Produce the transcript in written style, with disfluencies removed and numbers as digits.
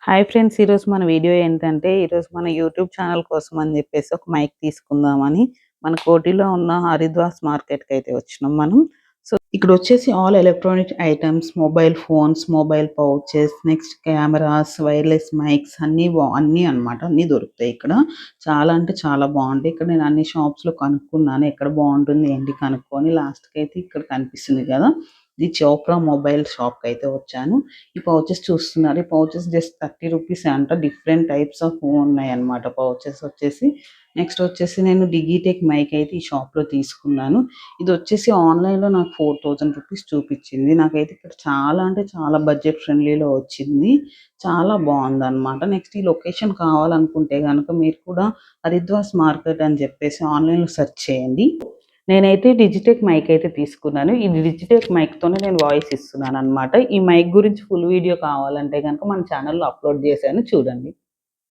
Hi friends! ఈరోజు మన video ఏంటంటే, ఈరోజు మన యూట్యూబ్ ఛానల్ కోసం అని చెప్పేసి ఒక మైక్ తీసుకుందామని మన కోటిలో ఉన్న హరిద్వాస్ మార్కెట్‌కైతే వచ్చినాం మనం. సో, ఇక్కడొచ్చేసి all electronic items, mobile phones, mobile pouches, next cameras, wireless mics అన్నీ అన్నమాట. అన్నీ దొరుకుతాయి ఇక్కడ. చాలా అంటే చాలా బావుంటాయి. ఇక్కడ నేను అన్ని షాప్స్‌లో కనుక్కున్నాను. ఎక్కడ బావుంటుంది ఏంటి కనుక్కొని లాస్ట్‌కైతే ఇక్కడ కనిపిస్తుంది కదా! ఇది చోప్రా మొబైల్ షాప్‌కైతే వచ్చాను. ఈ పౌచెస్ చూస్తున్నారు. ఈ పౌచెస్ జస్ట్ 30 రూపీసే అంట. డిఫరెంట్ టైప్స్ ఆఫ్ ఉన్నాయన్నమాట పౌచెస్ వచ్చేసి. నెక్స్ట్ వచ్చేసి నేను డిగిటెక్ మైక్ అయితే ఈ షాప్‌లో తీసుకున్నాను. ఇదొచ్చేసి ఆన్‌లైన్‌లో నాకు 4000 రూపీస్ చూపిచ్చింది. నాకైతే ఇక్కడ చాలా అంటే చాలా బడ్జెట్ ఫ్రెండ్లీలో వచ్చింది. చాలా బావుందన్నమాట. నెక్స్ట్ ఈ లొకేషన్ కావాలనుకుంటే గనక మీరు కూడా హరిద్వాస్ మార్కెట్ అని చెప్పేసి ఆన్‌లైన్‌లో సెర్చ్ చేయండి. నేనైతే డిజిటెక్ మైక్ అయితే తీసుకున్నాను. ఈ డిజిటెక్ మైక్‌తోనే నేను వాయిస్ ఇస్తున్నాననమాట. ఈ మైక్ గురించి ఫుల్ వీడియో కావాలంటే గనక మన ఛానెల్‌లో అప్‌లోడ్ చేశాను చూడండి.